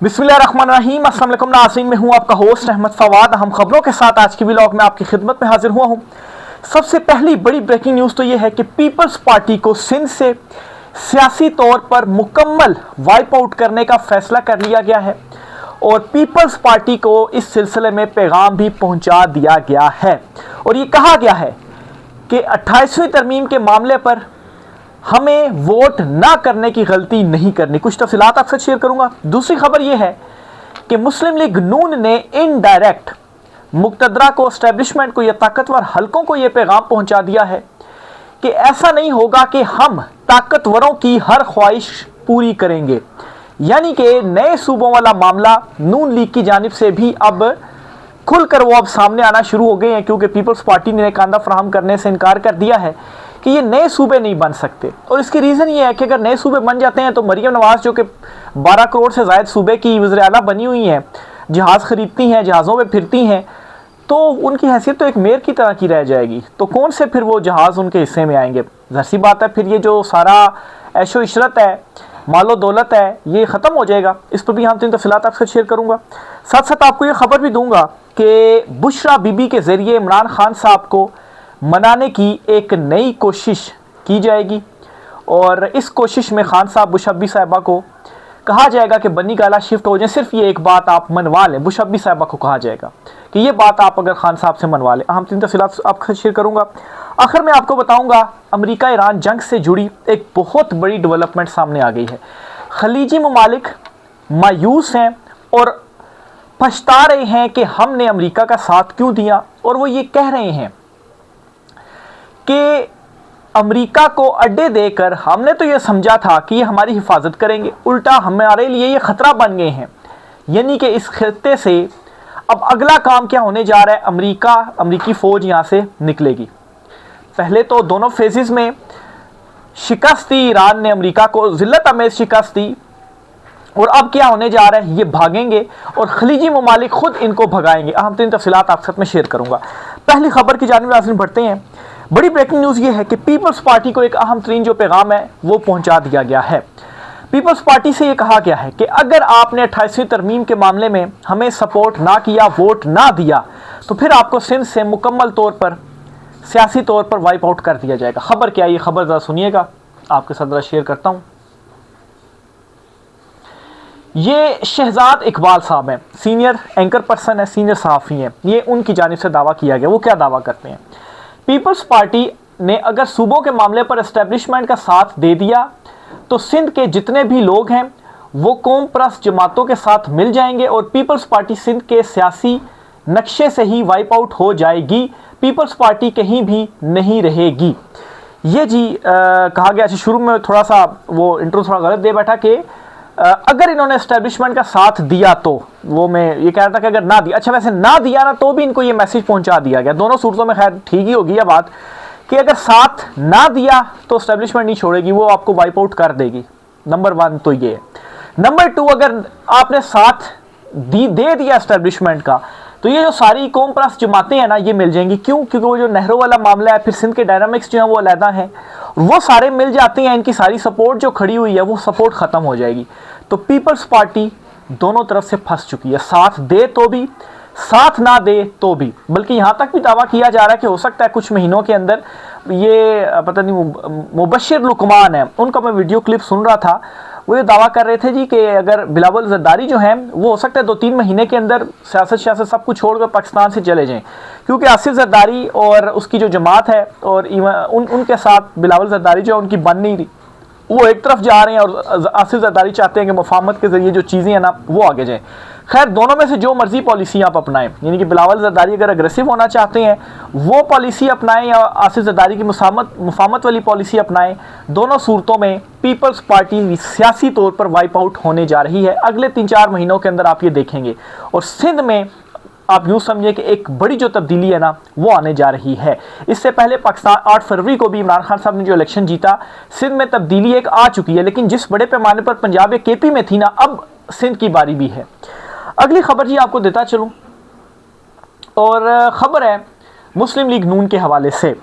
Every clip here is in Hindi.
बिस्मिल्लाहिर्रहमानिर्रहीम। अस्सलाम वालेकुम नाज़रीन, मैं हूं आपका होस्ट अहमद फवाद। हम खबरों के साथ आज की व्लॉग में आपकी खिदमत में हाजिर हुआ हूं। सबसे पहली बड़ी ब्रेकिंग न्यूज़ तो यह है कि पीपल्स पार्टी को सिंध से सियासी तौर पर मुकम्मल वाइप आउट करने का फैसला कर लिया गया है और पीपल्स पार्टी को इस सिलसिले में पैगाम भी पहुंचा दिया गया है और ये कहा गया है कि 28वीं तरमीम के मामले पर हमें वोट ना करने की गलती नहीं करनी। कुछ तफसीलात आपसे शेयर करूंगा। दूसरी खबर यह है कि मुस्लिम लीग नून ने इनडायरेक्ट मुक्तदरा को, एस्टेब्लिशमेंट को या ताकतवर हलकों को यह पैगाम पहुंचा दिया है कि ऐसा नहीं होगा कि हम ताकतवरों की हर ख्वाहिश पूरी करेंगे। यानी कि नए सूबों वाला मामला नून लीग की जानिब से भी अब खुलकर वो अब सामने आना शुरू हो गए हैं, क्योंकि पीपल्स पार्टी ने कांदा फराहम करने से इनकार कर दिया है कि ये नए सूबे नहीं बन सकते। और इसकी रीज़न ये है कि अगर नए सूबे बन जाते हैं तो मरियम नवाज, जो कि 12 करोड़ से ज़ायद सूबे की वज़ीर आला बनी हुई हैं, जहाज़ खरीदती हैं, जहाज़ों में फिरती हैं, तो उनकी हैसियत तो एक मेयर की तरह की रह जाएगी। तो कौन से फिर वो जहाज़ उनके हिस्से में आएंगे? ज़ाहिर सी बात है, फिर ये जो सारा ऐशो इशरत है, मालो दौलत है, ये ख़त्म हो जाएगा। इस पर भी हम 3 तफसीलात आपसे शेयर करूँगा। साथ साथ आपको ये खबर भी दूंगा कि बुशरा बीबी के ज़रिए इमरान खान साहब को मनाने की एक नई कोशिश की जाएगी और इस कोशिश में खान साहब बुशब्बी साहिबा को कहा जाएगा कि बन्नी गाला शिफ्ट हो जाए। सिर्फ ये एक बात आप मनवा लें, बुशब्बी साहिबा को कहा जाएगा कि ये बात आप अगर खान साहब से मनवा लें। हम 3 तफसीलात आपसे शेयर करूँगा। आखिर में आपको बताऊँगा अमेरिका ईरान जंग से जुड़ी एक बहुत बड़ी डेवलपमेंट सामने आ गई है। खलीजी ममालिक मायूस हैं और पछता रहे हैं कि हमने अमेरिका का साथ क्यों दिया, और वो ये कह रहे हैं कि अमेरिका को अड्डे देकर हमने तो ये समझा था कि ये हमारी हिफाजत करेंगे, उल्टा हमारे लिए ये ख़तरा बन गए हैं। यानी कि इस खित्ते से अब अगला काम क्या होने जा रहा है? अमेरिकी फ़ौज यहाँ से निकलेगी। पहले तो दोनों फेजेस में शिकस्त दी, ईरान ने अमेरिका को ज़िल्लत अमेज़ शिकस्त दी, और अब क्या होने जा रहा है? ये भागेंगे और खलीजी ममालिक खुद इनको भगाएंगे। अहम 3 तफसीलात आपके साथ में शेयर करूँगा। पहली खबर की जानिब नाज़रीन बढ़ते हैं। बड़ी ब्रेकिंग न्यूज़ ये है कि पीपल्स पार्टी को एक अहम तरीन जो पैगाम है वो पहुंचा दिया गया है। पीपल्स पार्टी से ये कहा गया है कि अगर आपने 28वीं तरमीम के मामले में हमें सपोर्ट ना किया, वोट ना दिया, तो फिर आपको सिंध से मुकम्मल तौर पर सियासी तौर पर वाइप आउट कर दिया जाएगा। खबर क्या है? ये खबर ज़रा सुनिएगा, आपके साथ ज़रा शेयर करता हूँ। ये शहजाद इकबाल साहब हैं, सीनियर एंकर पर्सन है, सीनियर सहाफ़ी हैं। ये उनकी जानिब से दावा किया गया। वो क्या दावा करते हैं? पीपल्स पार्टी ने अगर सूबों के मामले पर एस्टेब्लिशमेंट का साथ दे दिया तो सिंध के जितने भी लोग हैं वो कौम परस्त जमातों के साथ मिल जाएंगे और पीपल्स पार्टी सिंध के सियासी नक्शे से ही वाइप आउट हो जाएगी। पीपल्स पार्टी कहीं भी नहीं रहेगी। ये जी कहा गया। शुरू में थोड़ा सा वो इंट्रो थोड़ा गलत दे बैठा कि अगर इन्होंने एस्टेब्लिशमेंट का साथ दिया तो, वो मैं ये कह रहा था कि अगर ना दिया, अच्छा वैसे ना दिया ना तो भी इनको ये मैसेज पहुंचा दिया गया। दोनों सूरतों में खैर ठीक ही होगी यह बात कि अगर साथ ना दिया तो एस्टेब्लिशमेंट नहीं छोड़ेगी, वो आपको वाइप आउट कर देगी। नंबर 1 तो ये है। नंबर 2, अगर आपने साथ दे दिया एस्टेब्लिशमेंट का तो ये जो सारी कौम परस्त जमातें हैं ना, ये मिल जाएंगी। क्यों? क्योंकि वो जो नेहरू वाला मामला है, फिर सिंध के डायनामिक्स जो हैं वो अलहदा हैं, वो सारे मिल जाते हैं। इनकी सारी सपोर्ट जो खड़ी हुई है वो सपोर्ट ख़त्म हो जाएगी। तो पीपल्स पार्टी दोनों तरफ से फंस चुकी है, साथ दे तो भी, साथ ना दे तो भी। बल्कि यहाँ तक भी दावा किया जा रहा है कि हो सकता है कुछ महीनों के अंदर ये पता नहीं मुबशिर लुकमान है, उनका मैं वीडियो क्लिप सुन रहा था, वो ये दावा कर रहे थे जी कि अगर बिलावल जरदारी जो हैं वो हो सकता है 2-3 महीने के अंदर सियासत सब कुछ छोड़कर पाकिस्तान से चले जाएं, क्योंकि आसिफ जरदारी और उसकी जो जमात है और उनके साथ बिलावल जरदारी जो है उनकी बन नहीं रही। वो एक तरफ जा रहे हैं और आसिफ जरदारी चाहते हैं कि मुफाहमत के जरिए जो चीज़ें हैं ना वो आगे जाएँ। खैर, दोनों में से जो मर्जी पॉलिसी आप अपनाएं, यानी कि बिलावल जरदारी अगर अग्रेसिव होना चाहते हैं वो पॉलिसी अपनाएं या आसिफ जरदारी की मुफाहमत वाली पॉलिसी अपनाएं, दोनों सूरतों में पीपल्स पार्टी सियासी तौर पर वाइप आउट होने जा रही है। अगले 3-4 महीनों के अंदर आप ये देखेंगे। और सिंध में आप यूँ समझिए कि एक बड़ी जो तब्दीली है ना वो आने जा रही है। इससे पहले पाकिस्तान 8 फरवरी को भी इमरान खान साहब ने जो इलेक्शन जीता, सिंध में तब्दीली एक आ चुकी है, लेकिन जिस बड़े पैमाने पर पंजाब या केपी में थी ना, अब सिंध की बारी भी है। अगली खबर जी आपको देता चलूँ, और ख़बर है मुस्लिम लीग नून के हवाले से।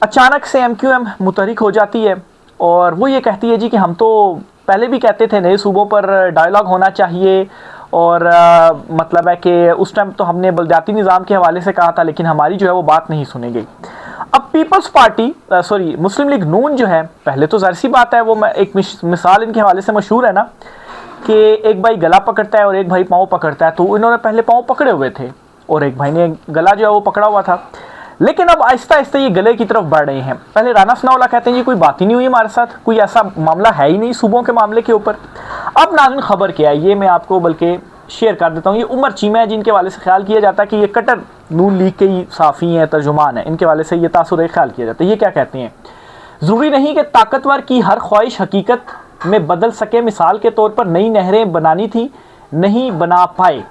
अचानक से MQM मुतहरिक हो जाती है और वो ये कहती है जी कि हम तो पहले भी कहते थे नए सूबों पर डायलॉग होना चाहिए, और मतलब है कि उस टाइम तो हमने बलदियाती निज़ाम के हवाले से कहा था, लेकिन हमारी जो है वो बात नहीं सुनी गई। अब पीपल्स पार्टी सॉरी मुस्लिम लीग नून जो है, पहले तो जाहिर सी बात है, वो एक मिसाल इनके हवाले से मशहूर है ना कि एक भाई गला पकड़ता है और एक भाई पाँव पकड़ता है। तो इन्होंने पहले पाँव पकड़े हुए थे और एक भाई ने गला जो है वो पकड़ा हुआ था, लेकिन अब आहिस्ता आहिस्ता ये गले की तरफ बढ़ रहे हैं। पहले राना सनाउल्लाह कहते हैं जी कोई बात ही नहीं हुई हमारे साथ, कोई ऐसा मामला है ही नहीं सूबों के मामले के ऊपर। अब नाज़रीन खबर क्या है ये मैं आपको बल्कि शेयर कर देता हूँ। ये उमर चीमा है जिनके वाले से ख्याल किया जाता है कि ये कट्टर नून लीग के ही साफ़ी हैं, तर्जुमान है, इनके वाले से ये तासुर ख्याल किया जाता है। ये क्या कहते हैं, ज़रूरी नहीं कि ताकतवर की हर ख्वाहिश हकीकत में बदल सके। मिसाल के तौर पर नई नहरें बनानी थी, नहीं बना पाए।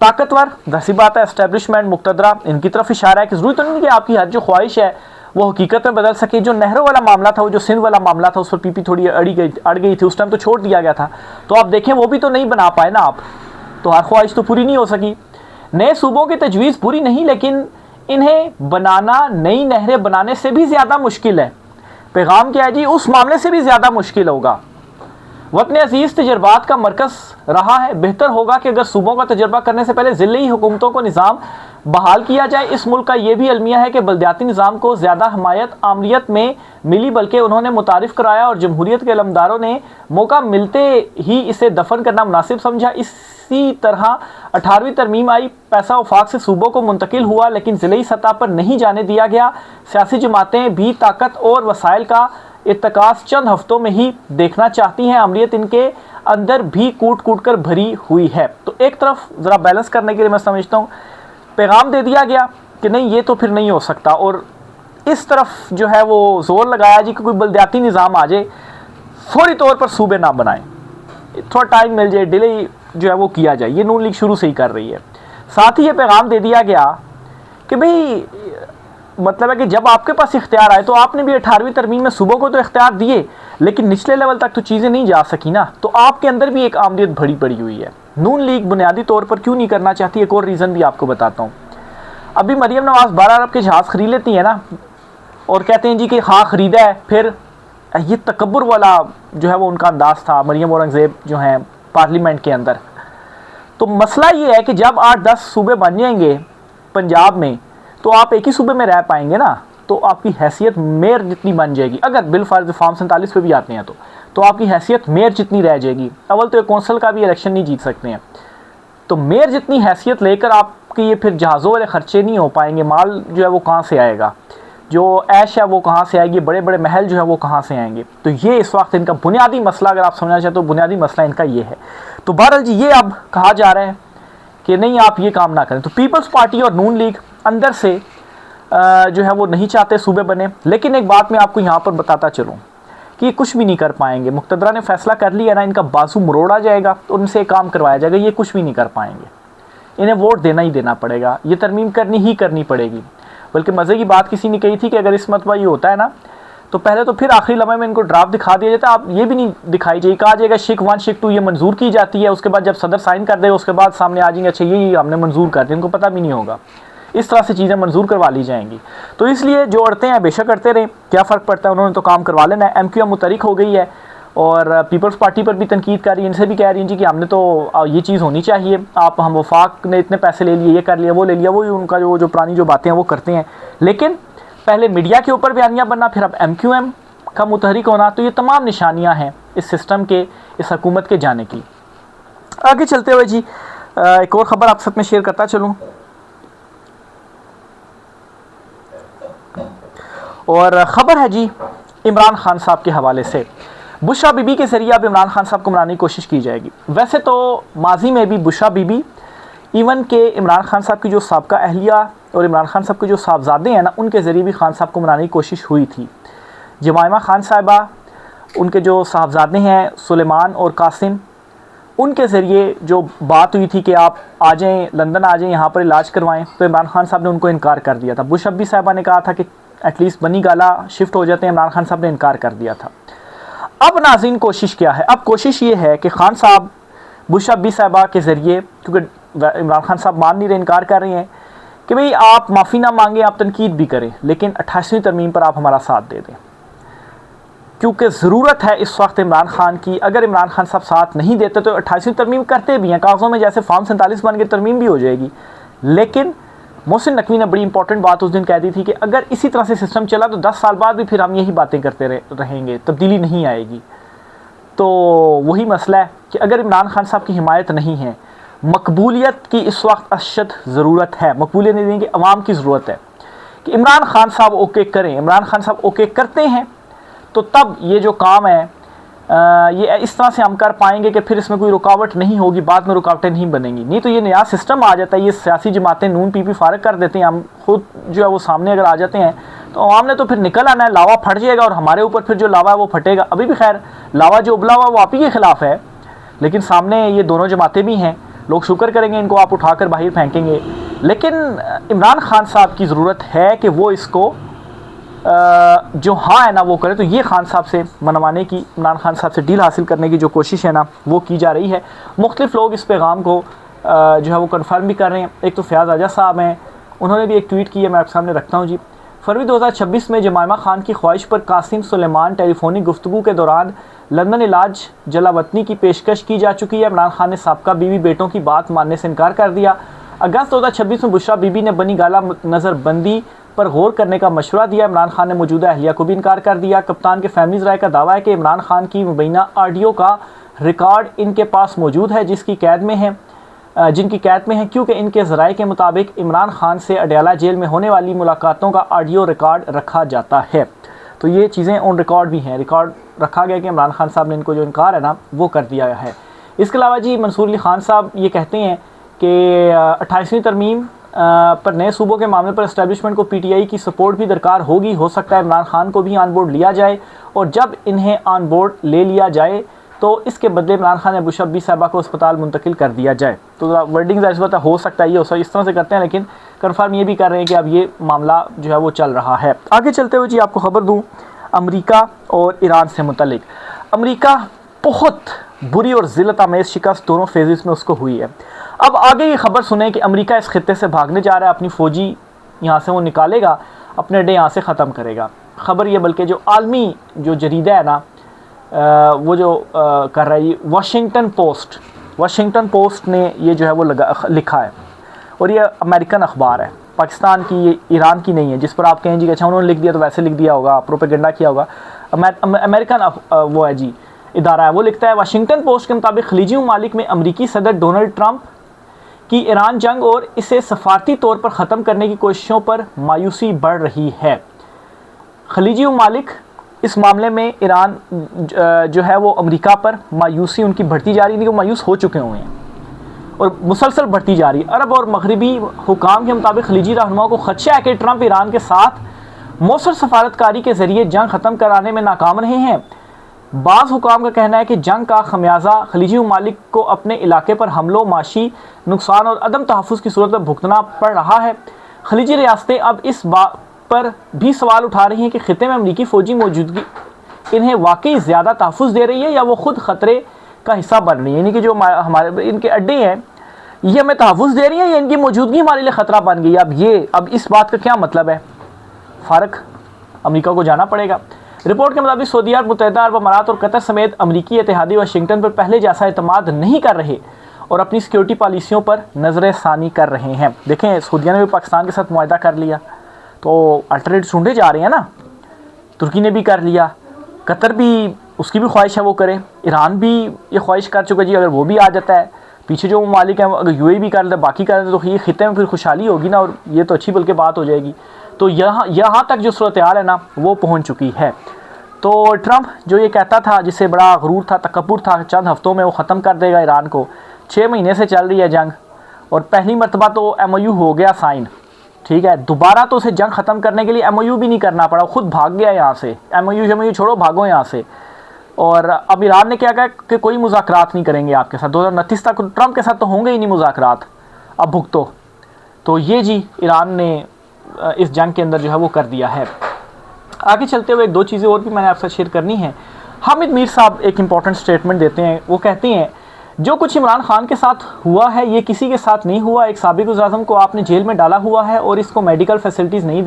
ताकतवर दसी बात है, एस्टेब्लिशमेंट मुक्तदरा, इनकी तरफ इशारा है कि ज़रूरी तो नहीं कि आपकी हर जो ख्वाहिश है वो हकीकत में बदल सके। जो नहरों वाला मामला था, वो जो सिंध वाला मामला था, उस पर पीपी थोड़ी अड़ गई थी, उस टाइम तो छोड़ दिया गया था। तो आप देखें वो भी तो नहीं बना पाए ना आप, तो हर ख्वाहिश तो पूरी नहीं हो सकी। नए सूबों की तजवीज़ पूरी नहीं, लेकिन इन्हें बनाना नई नहरें बनाने से भी ज़्यादा मुश्किल है। पैगाम क्या है जी, उस मामले से भी ज़्यादा मुश्किल होगा। वतन अजीज़ तजर्बात का मरकज़ रहा है, बेहतर होगा कि अगर सूबों का तजर्बा करने से पहले ज़िली हुकूमतों को निज़ाम बहाल किया जाए। इस मुल्क का ये भी अलमिया है कि बलदियाती निज़ाम को ज़्यादा हमायत आमरीत में मिली, बल्कि उन्होंने मुतारिफ़ कराया और जमहूरियत के अलमदारों ने मौका मिलते ही इसे दफन करना मुनासिब समझा। इसी तरह 18वीं तरमीम आई, पैसा वफाक से सूबों को मुंतकिल हुआ, लेकिन ज़िली सतह पर नहीं जाने दिया गया। सियासी जमातें भी ताकत और वसाइल का इत्तकास चंद हफ्तों में ही देखना चाहती हैं। अमरीत इनके अंदर भी कूट कूट कर भरी हुई है। तो एक तरफ ज़रा बैलेंस करने के लिए मैं समझता हूँ पैगाम दे दिया गया कि नहीं ये तो फिर नहीं हो सकता, और इस तरफ जो है वो ज़ोर लगाया जी कि कोई बलदियाती निज़ाम आ जाए, फौरी तौर पर सूबे ना बनाएं, थोड़ा टाइम मिल जाए, डिले जो है वो किया जाए। ये नून लीग शुरू से ही कर रही है। साथ ही ये पैगाम दे दिया गया कि भाई मतलब है कि जब आपके पास इख्तियार आए, तो आपने भी 18वीं तरमीम में सूबों को तो इख्तियार दिए, लेकिन निचले लेवल तक तो चीज़ें नहीं जा सकी ना, तो आपके अंदर भी एक आमदीद भरी पड़ी हुई है। नून लीग बुनियादी तौर पर क्यों नहीं करना चाहती, एक और रीज़न भी आपको बताता हूँ। अभी मरियम नवाज़ 12 अरब के जहाज़ खरीद लेती है ना, और कहते हैं जी कि हाँ ख़रीदा है, फिर ये तकब्बुर वाला जो है वो उनका अंदाज़ था मरियम औरंगज़ेब जो हैं पार्लियामेंट के अंदर। तो मसला ये है कि जब 8-10 सूबे बन जाएंगे पंजाब में, तो आप एक ही सूबे में रह पाएंगे ना, तो आपकी हैसियत मेयर जितनी बन जाएगी। अगर बिलफर्ज फॉर्म 47 पे भी आते हैं तो आपकी हैसियत मेयर जितनी रह जाएगी। अव्वल तो एक कौंसल का भी इलेक्शन नहीं जीत सकते हैं, तो मेयर जितनी हैसियत लेकर आपके ये फिर जहाज़ों वाले ख़र्चे नहीं हो पाएंगे। माल जो है वो कहाँ से आएगा, जो ऐश है वो कहाँ से आएगी, बड़े बड़े महल जो है वो कहाँ से आएंगे। तो ये इस वक्त इनका बुनियादी मसला, अगर आप समझना चाहें तो बुनियादी मसला इनका ये है। तो बहरहाल जी ये अब कहा जा रहा है कि नहीं आप ये काम ना करें। तो पीपल्स पार्टी और नून लीग अंदर से जो है वो नहीं चाहते सूबे बने, लेकिन एक बात मैं आपको यहाँ पर बताता चलूँ कि ये कुछ भी नहीं कर पाएंगे। मुक्तदरा ने फैसला कर लिया ना, इनका बाजू मरोड़ा जाएगा, तो उनसे एक काम करवाया जाएगा, ये कुछ भी नहीं कर पाएंगे। इन्हें वोट देना ही देना पड़ेगा, ये तरमीम करनी ही करनी पड़ेगी। बल्कि मज़े की बात किसी ने कही थी कि अगर इस मरतबा ये होता है ना, तो पहले तो फिर आखिरी लम्हे में इनको ड्राफ्ट दिखा दिया जाता है। आप ये भी नहीं दिखाई जाए, कहा जाएगा शिक 1 शिक 2 ये मंजूर की जाती है, उसके बाद जब सदर साइन कर देगा उसके बाद सामने आ जाएंगे अच्छा ये हमने मंजूर कर दिया, इनको पता भी नहीं होगा। इस तरह से चीज़ें मंजूर करवा ली जाएंगी। तो इसलिए जो अड़ते हैं बेशक करते रहें, क्या फ़र्क पड़ता है, उन्होंने तो काम करवा लेना है। MQM मुतरिक हो गई है और पीपल्स पार्टी पर भी तनकीद कर रही है, इनसे भी कह रही हैं जी कि हमने तो ये चीज़ होनी चाहिए, आप हम वफाक ने इतने पैसे ले लिए, ये कर लिया वो ले लिया, वही उनका जो पुरानी जो बातें हैं वो करते हैं। लेकिन पहले मीडिया के ऊपर बयानियाँ बनना, फिर अब MQM का मुतहरिक होना, तो ये तमाम निशानियाँ हैं इस सिस्टम के, इस हुकूमत के जाने की। आगे चलते हुए जी एक और ख़बर आप साथ में शेयर करता चलूँ, और ख़बर है जी इमरान खान साहब के हवाले से। बुशरा बीबी के ज़रिए अब इमरान खान साहब को मनाने की कोशिश की जाएगी। वैसे तो माजी में भी बुशरा बीबी इवन के इमरान खान साहब की जो साबका अहलिया और इमरान खान साहब के जो साहबजादे हैं ना, उनके ज़रिए भी खान साहब को मनाने की कोशिश हुई थी। जमाइमा खान साहिबा, उनके जो साहबजादे हैं सुलेमान और कासिम, उनके ज़रिए जो बात हुई थी कि आप आ जाएँ लंदन आ जाएँ यहाँ पर इलाज करवाएँ, तो इमरान खान साहब ने उनको इनकार कर दिया था। बुश अब्बी साहिबा ने कहा था कि एटलीस्ट बनी गाला शिफ्ट हो जाते हैं, इमरान खान साहब ने इनकार कर दिया था। अब नाज़रीन कोशिश क्या है, अब कोशिश ये है कि खान साहब बुश अब्बी साहिबा के ज़रिए, क्योंकि इमरान खान साहब मान नहीं रहे, इनकार कर रहे हैं कि भाई आप माफ़ी ना मांगें, आप तनकीद भी करें, लेकिन 28वीं तरमीम पर आप हमारा साथ दे दें। क्योंकि ज़रूरत है इस वक्त इमरान खान की। अगर इमरान खान साहब साथ नहीं देते तो 28वीं तरमीम करते भी हैं, कागज़ों में जैसे फॉर्म 47 बन के तरमीम भी हो जाएगी। लेकिन मोहसिन नकवी ने बड़ी इंपॉर्टेंट बात उस दिन कह दी थी कि अगर इसी तरह से सिस्टम चला तो 10 साल बाद भी फिर हम यही बातें करते रहेंगे, तब्दीली नहीं आएगी। तो वही मसला है कि अगर इमरान खान साहब की हिमायत नहीं है, मकबूलियत की इस वक्त अशद ज़रूरत है, मकबूलियत नहीं देंगे, अवाम की ज़रूरत है कि इमरान खान साहब ओके करें। इमरान खान साहब ओके करते हैं तो तब ये जो काम है ये इस तरह से हम कर पाएंगे कि फिर इसमें कोई रुकावट नहीं होगी, बाद में रुकावटें नहीं बनेंगी। नहीं तो ये नया सिस्टम आ जाता है, ये सियासी जमातें नून पीपी फारग कर देते हैं, हम खुद जो है वो सामने अगर आ जाते हैं तो आवाम ने तो फिर निकल आना है, लावा फट जाएगा और हमारे ऊपर फिर जो लावा है वो फटेगा। अभी भी खैर लावा जो उबला हुआ वो आप ही के खिलाफ है, लेकिन सामने ये दोनों जमातें भी हैं, लोग शुक्र करेंगे इनको आप उठाकर बाहर फेंकेंगे। लेकिन इमरान खान साहब की ज़रूरत है कि वो इसको जो हाँ है ना वो करे। तो ये खान साहब से मनवाने की, इमरान खान साहब से डील हासिल करने की जो कोशिश है ना वो की जा रही है। मुख्तलिफ लोग इस पैगाम को जो है वो कन्फर्म भी कर रहे हैं। एक तो फयाज़ आजा साहब हैं, उन्होंने भी एक ट्वीट की है, मैं आपके सामने रखता हूँ जी। फरवरी 2026 में जमाइमा खान की ख्वाहिश पर कासिम सुलेमान टेलीफोनिक गुफ्तगू के दौरान लंदन इलाज जलावतनी की पेशकश की जा चुकी है। इमरान खान ने साबका बीवी बेटों की बात मानने से इनकार कर दिया। अगस्त 2026 में बुशरा बीबी ने बनी गाला नज़रबंदी पर गौर करने का मशवरा दिया। इमरान खान ने मौजूदा अहलिया को भी इनकार कर दिया। कप्तान के फैमिलीज़ राय का दावा है कि इमरान खान की मुबैना ऑडियो का रिकॉर्ड इनके पास मौजूद है जिनकी कैद में है, क्योंकि इनके ज़राए के मुताबिक इमरान खान से अडयाला जेल में होने वाली मुलाकातों का ऑडियो रिकॉर्ड रखा जाता है। तो ये चीज़ें ऑन रिकॉर्ड भी हैं, रिकॉर्ड रखा गया कि इमरान खान साहब ने इनको जो इनकार है ना वो कर दिया है। इसके अलावा जी मंसूर अली खान साहब ये कहते हैं कि 28वीं तरमीम पर नए सूबों के मामले पर इस्टेब्लिशमेंट को PTI की सपोर्ट भी दरकार होगी। हो सकता है इमरान खान को भी ऑन बोर्ड लिया जाए, और जब इन्हें ऑन बोर्ड ले लिया जाए तो इसके बदले इमरान खान अबू शब्बी साहबा को अस्पताल मुंतकिल कर दिया जाए। तो वर्डिंग इस वक्त हो सकता है ये इस तरह से करते हैं, लेकिन कन्फर्म ये भी कर रहे हैं कि अब ये मामला जो है वो चल रहा है। आगे चलते हुए जी आपको खबर दूँ अमरीका और ईरान से मुतल्लिक। अमरीका बहुत बुरी और ज़िल्लत आमेज़ शिकस्त दोनों फेजेस में उसको हुई है। अब आगे ये खबर सुने कि अमेरिका इस खित्ते से भागने जा रहा है, अपनी फ़ौजी यहाँ से वो निकालेगा, अपने अड्डे यहाँ से ख़त्म करेगा। खबर ये बल्कि जो आलमी जो जरीदा है ना वो जो कर रहा है, वाशिंगटन पोस्ट ने ये जो है वो लिखा है, और ये अमेरिकन अखबार है, पाकिस्तान की, ये ईरान की नहीं है जिस पर आप कहें जी अच्छा उन्होंने लिख दिया तो वैसे लिख दिया होगा, प्रोपेगेंडा किया होगा। अमेरिकन वो है जी इदारा है, वो लिखता है वाशिंगटन पोस्ट के मुताबिक खलीजी ममालिक में अमरीकी सदर डोनाल्ड ट्रंप की ईरान जंग और इसे सफारती तौर पर ख़त्म करने की कोशिशों पर मायूसी बढ़ रही है। खलीजी ममालिक इस मामले में ईरान जो है वो अमेरिका पर मायूसी उनकी बढ़ती जा रही है, वो मायूस हो चुके हुए हैं और मुसलसल बढ़ती जा रही है। अरब और मगरबी हुकाम के मुताबिक खलीजी रहनुमाओं को खदशा है कि ट्रंप ईरान के साथ मौसर सफारतकारी के ज़रिए जंग ख़त्म कराने में नाकाम रहे हैं। बाज़ हुकाम का कहना है कि जंग का खमियाजा खलीजी ममालिक को अपने इलाके पर हमलों, माशी नुकसान और अदम तहफ़्फ़ुज़ की सूरत में भुगतना पड़ रहा है। खलीजी रियासतें अब इस बात पर भी सवाल उठा रही हैं कि ख़ित्ते में अमरीकी फ़ौजी मौजूदगी इन्हें वाकई ज़्यादा तहफ़्फ़ुज़ दे रही है या वो ख़ुद ख़तरे का हिस्सा बन रही है, यानी कि जो हमारे इनके अड्डे हैं ये हमें तहफ़्फ़ुज़ दे रही हैं या इनकी मौजूदगी हमारे लिए ख़तरा बन गई है। अब इस बात का क्या मतलब है, फ़र्क अमरीका को जाना पड़ेगा। रिपोर्ट के मुताबिक सऊदी अरब, मुत्तहिदा अरब अमारात और कतर समेत अमरीकी इत्तेहादी वाशिंगटन पर पहले जैसा एतमाद नहीं कर रहे और अपनी सिक्योरिटी पॉलिसियों पर नज़र सानी कर रहे हैं। देखें सऊदीया ने भी पाकिस्तान के साथ मुआहदा कर लिया तो अल्टरनेटिव ढूंढे जा रहे हैं ना, तुर्की ने भी कर लिया, कतर भी उसकी भी ख्वाहिश है वो करे, ईरान भी ये ख्वाहिश कर चुका जी, अगर वो भी आ जाता है पीछे जो ममालिक हैं, अगर UAE भी कर लेते बाकी कर लेते तो ये खित्ते में फिर खुशहाली होगी ना, और ये तो अच्छी बल्कि बात हो जाएगी। तो यहाँ तक जो सूरत हाल है ना वो पहुँच चुकी है। तो ट्रंप जो ये कहता था, जिससे बड़ा गरूर था, तकब्बुर था, चंद हफ्तों में वो ख़त्म कर देगा ईरान को, 6 महीने से चल रही है जंग और पहली मरतबा तो MOU हो गया साइन, ठीक है, दोबारा तो उसे जंग ख़त्म करने के लिए MOU भी नहीं करना पड़ा, खुद भाग गया यहाँ से, MOU छोड़ो भागो यहाँ से। और अब ईरान ने क्या कहा कि कोई मुज़ाकरात नहीं करेंगे आपके साथ, 2029 तक ट्रंप के साथ तो होंगे ही नहीं मुज़ाकरात, अब भुगतो। तो ये जी ईरान ने इस जंग के अंदर जो है वो कर दिया है। आगे चलते हुए 2 चीज़ें और भी मैंने आपसे शेयर करनी है। हामिद मीर साहब एक इम्पॉर्टेंट स्टेटमेंट देते हैं, वो कहते हैं जो कुछ इमरान खान के साथ हुआ है ये किसी के साथ नहीं हुआ, एक साबिक़ वज़ीर-ए-आज़म को आपने जेल में डाला हुआ है और इसको मेडिकल फैसिलिटीज़ नहीं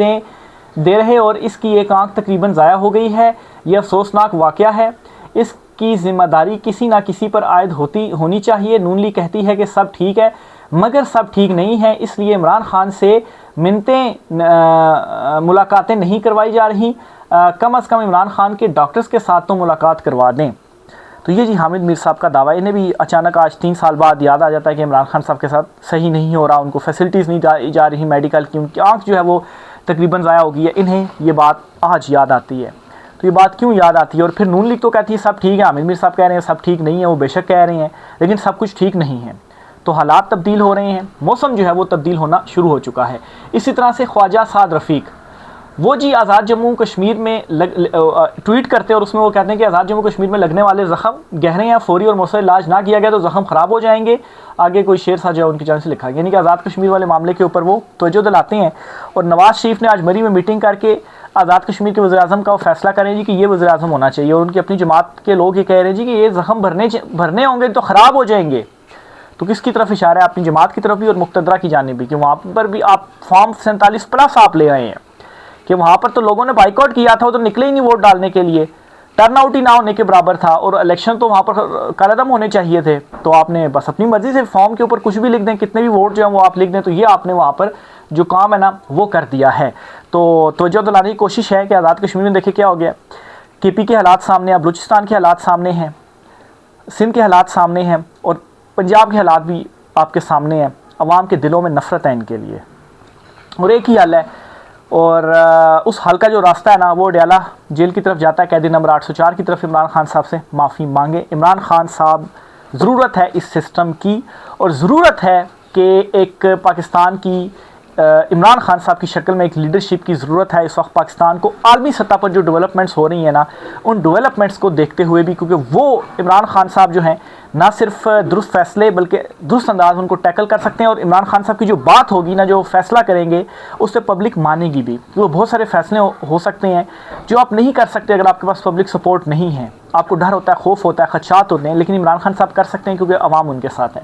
दे रहे और इसकी एक आंख तकरीबन ज़ाया हो गई है। यह अफसोसनाक वाक़या है, इसकी ज़िम्मेदारी किसी ना किसी पर आयद होनी चाहिए। नून लीग कहती है कि सब ठीक है, मगर सब ठीक नहीं है, इसलिए इमरान खान से मुलाकातें नहीं करवाई जा रही। कम अज़ कम इमरान खान के डॉक्टर्स के साथ तो मुलाकात करवा दें। तो ये जी हामिद मीर साहब का दावा, इन्हें भी अचानक आज 3 साल बाद याद आ जाता है कि इमरान खान साहब के साथ सही नहीं हो रहा, उनको फैसिलिटीज़ नहीं जा रही मेडिकल की, उनकी आँख जो है वो तकरीबन ज़ाया हो गई है। इन्हें ये बात आज याद आती है। तो ये बात क्यों याद आती है? और फिर नून लीग तो कहती है सब ठीक है, हामिद मीर साहब कह रहे हैं सब ठीक नहीं है, वो बेशक कह रहे हैं, लेकिन सब कुछ ठीक नहीं है। तो हालात तब्दील हो रहे हैं, मौसम जो है वो तब्दील होना शुरू हो चुका है। इसी तरह से ख्वाजा साद रफ़ीक, वो जी आज़ाद जम्मू कश्मीर में ट्वीट करते हैं और उसमें वो कहते हैं कि आज़ाद जम्मू कश्मीर में लगने वाले ज़ख़म गहरे हैं, फौरी और मौसर इलाज ना किया गया तो ज़ख़म ख़राब हो जाएंगे। आगे कोई शेर सा जो है उनकी जान से लिखा गया, यानी कि आज़ाद कश्मीर वाले मामले के ऊपर वो तवज्जो दिलाते हैं। और नवाज़ शरीफ ने आज मरी में मीटिंग करके आज़ाद कश्मीर के वज़ीर-ए-आज़म का वो फैसला करें जी कि ये वज़ीर-ए-आज़म होना चाहिए। और उनकी अपनी जमात के लोग ये कह रहे हैं जी कि ये ज़ख़म भरने होंगे तो ख़राब हो जाएंगे। तो किसकी तरफ इशारा है? अपनी जमात की तरफ भी और मुक़्तदरा की जानिब भी, कि वहाँ पर भी आप फॉर्म 47+ आप ले आए हैं कि वहाँ पर तो लोगों ने बाइकआउट किया था, वो तो निकले ही नहीं वोट डालने के लिए, टर्नआउट ही ना होने के बराबर था और इलेक्शन तो वहाँ पर कलअदम होने चाहिए थे। तो आपने बस अपनी मर्ज़ी से फॉर्म के ऊपर कुछ भी लिख दें, कितने भी वोट जो हैं वो आप लिख दें, तो ये आपने वहाँ पर जो काम है ना वो कर दिया है। तो जो दिलाने की कोशिश है कि आज़ाद कश्मीर में देखिए क्या हो गया, KP के हालात सामने हैं, बलूचिस्तान के हालात सामने हैं, सिंध के हालात सामने हैं और पंजाब के हालात भी आपके सामने हैं। अवाम के दिलों में नफ़रत है इनके लिए और एक ही हल है, और उस हल का जो रास्ता है ना वो डयाला जेल की तरफ जाता है, कैदी नंबर 804 की तरफ इमरान खान साहब से माफ़ी मांगे। इमरान खान साहब, ज़रूरत है इस सिस्टम की और ज़रूरत है कि एक पाकिस्तान की इमरान खान साहब की शक्ल में एक लीडरशिप की ज़रूरत है। इस वक्त पाकिस्तान को आलमी सतह पर जो डेवलपमेंट्स हो रही हैं ना, उन डेवलपमेंट्स को देखते हुए भी, क्योंकि वो इमरान खान साहब जो हैं ना सिर्फ दुरुस्त फैसले बल्कि दुरुस्त अंदाज उनको टैकल कर सकते हैं। और इमरान खान साहब की जो बात होगी ना, जो फैसला करेंगे उससे पब्लिक मानेगी भी। वो बहुत सारे फैसले हो सकते हैं जो आप नहीं कर सकते अगर आपके पास पब्लिक सपोर्ट नहीं है। आपको डर होता है, खौफ होता है, खदशात होते हैं, लेकिन इमरान खान साहब कर सकते हैं क्योंकि अवाम उनके साथ है।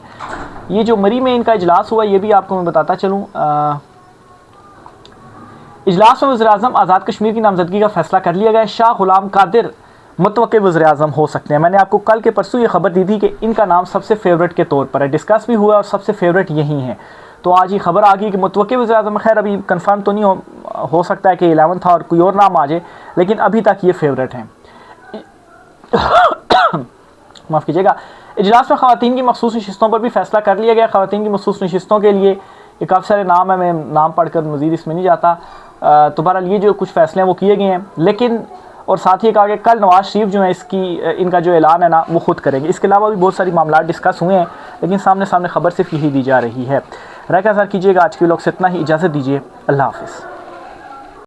ये जो मरी में इनका इजलास हुआ ये भी आपको मैं बताता चलूँ। इजलास में वज़ीर-ए-आज़म आज़ाद कश्मीर की नामजदगी का फैसला कर लिया गया। शाह गुलाम कादिर मुतवक्किल वज़ीर-ए-आज़म हो सकते हैं। मैंने आपको कल के परसों ये खबर दी थी कि इनका नाम सबसे फेवरेट के तौर पर है, डिस्कस भी हुआ और सबसे फेवरेट यही है। तो आज ये खबर आ गई कि मुतवक्किल वज़ीर-ए-आज़म, खैर अभी कंफर्म तो नहीं हो सकता है कि 11 था और कोई और नाम आ जाए, लेकिन अभी तक ये फेवरेट हैं। माफ़ कीजिएगा। इजलास में ख़वातीन की मखसूस नशिस्तों पर भी फैसला कर लिया गया। ख़वातीन की मखसूस नशिस्तों के लिए ये काफ़ी सारे नाम है, मैं नाम पढ़कर मज़ीद इसमें नहीं जाता। तो बहरहाल ये जो कुछ फैसले हैं वो किए गए हैं, लेकिन और साथ ही कहा कि कल नवाज़ शरीफ जो है इनका जो ऐलान है ना वो खुद करेंगे। इसके अलावा भी बहुत सारी मामला डिस्कस हुए हैं, लेकिन सामने खबर सिर्फ यही दी जा रही है। राय का कीजिएगा। आज के व्लॉग से इतना ही, इजाज़त दीजिए। अल्लाह हाफ़िज़।